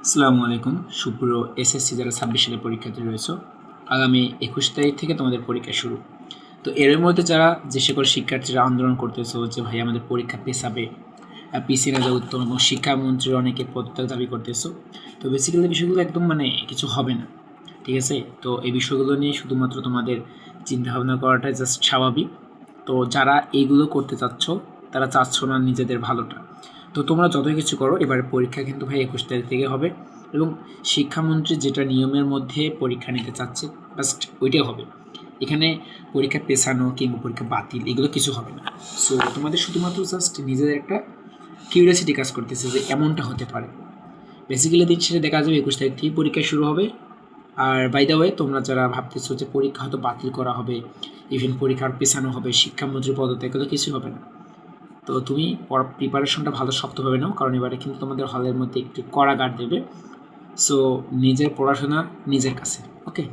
আসসালামু আলাইকুম। সুপ্রিয় এসএসসি যারা ২৬ সালে পরীক্ষার্থী রয়েছে, আগামী ২১ তারিখ থেকে তোমাদের পরীক্ষা শুরু। তো এর মধ্যে যারা যে সকল শিক্ষার্থীরা আন্দোলন করতেছো যে ভাই আমাদের পরীক্ষা পেছাবে, পিছিয়ে না যাওয়া উত্তম, এবং শিক্ষামন্ত্রীর অনেকে পদত্যাগ দাবি করতেছো। তো বেসিক্যালি বিষয়গুলো একদম কিছু হবে না, ঠিক আছে? তো এই বিষয়গুলো নিয়ে শুধুমাত্র তোমাদের চিন্তাভাবনা করাটাই জাস্ট স্বাভাবিক। তো যারা এইগুলো করতে চাচ্ছ তারা চাচ্ছ না নিজেদের ভালোটা। তো তোমরা যতই কিছু করো, এবারে পরীক্ষা কিন্তু ভাই ২১ তারিখ থেকে হবে, এবং শিক্ষামন্ত্রী যেটা নিয়মের মধ্যে পরীক্ষা নিতে চাচ্ছে জাস্ট ওইটাই হবে। এখানে পরীক্ষা পেছানো কিংবা পরীক্ষা বাতিল এগুলো কিছু হবে না। সো তোমাদের শুধুমাত্র জাস্ট নিজেদের একটা কিউরিয়াসিটি কাজ করতেছে যে এমনটা হতে পারে। বেসিক্যালি দিন শেষে দেখা যাবে ২১ তারিখ থেকেই পরীক্ষা শুরু হবে। আর বাই দ্য ওয়ে, তোমরা যারা ভাবতেছো যে পরীক্ষা হয়তো বাতিল করা হবে, ইভেন পরীক্ষার পেছানো হবে, শিক্ষামন্ত্রীর পদত্যাগ, এগুলো কিছু হবে না। তো তুমি প্রিপারেশনটা ভালো শক্তভাবে নাও, কারণ এবারে কিন্তু তোমাদের হলের মধ্যে একটু কড়া গার্ড দেবে। সো নিজের পড়াশোনা নিজের কাছে। ওকে।